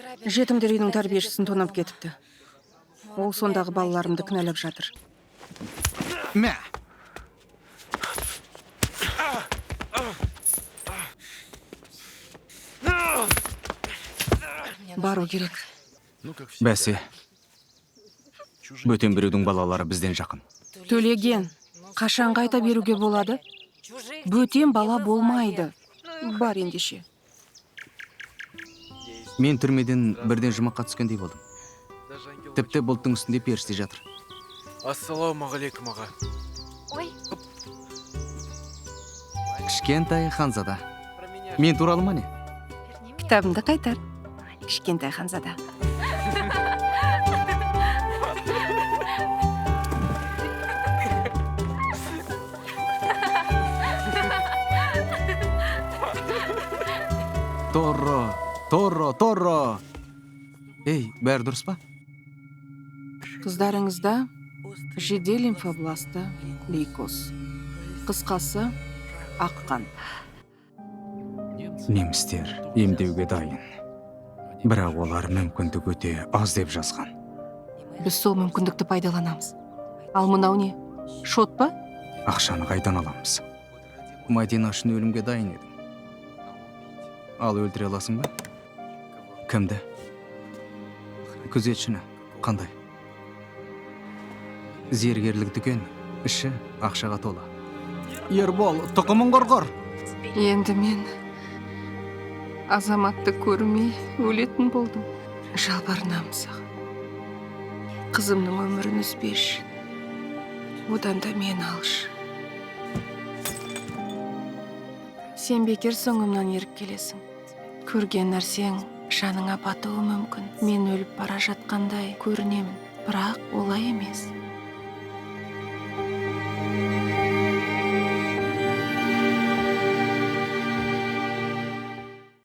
Жетімдер үйінің тәрбиешісін тонап кетіпті. Ол сондағы балаларымды кінәлап жатыр. Мә! Бару керек. Бәсе. Бөтен біреудің балалары бізден жақын. Төлеген, қашан қайта беруге болады? Бөтен бала болмайды. Бар ендеше. Мен түрмеден бірден жұмаққа түскендей болдым. Тіпті бұлттың үстінде періште жатыр. Ассалаумағалейкум аға. Кішкентай Ханзада. Мен туралы ма не? Кітабымды қайтар. Кішкентай Ханзада. Торро. Ей, бәрі дұрыс па? Қыздарыңызда жедел лимфобласты лейкоз. Қысқасы аққан. Немістер емдеуге дайын. Бірақ олар мүмкіндік өте аз деп жазған. Біз сол мүмкіндікті пайдаланамыз. Ал мынау не? Шот па? Ақшаны қайдан аламыз? Мадина үшін өлімге дайын едім. Ал өлтіре аласың ба? Кімді? Күзетшіні. Қандай? Зергерлік дүкен, іші ақшаға тола. Ербол, тұқымын қорғыр! Енді мен азаматты көрмей өлетін болдым. Жалбарынамын саған. Қызымның өмірін үзбеші. Одан да мен алшы. Сен бекер соңымнан еріп келесің. Көрген нәрсең жаныңа батуы мүмкін. Мен өліп бара жатқандай көрінемін, бірақ олай емес.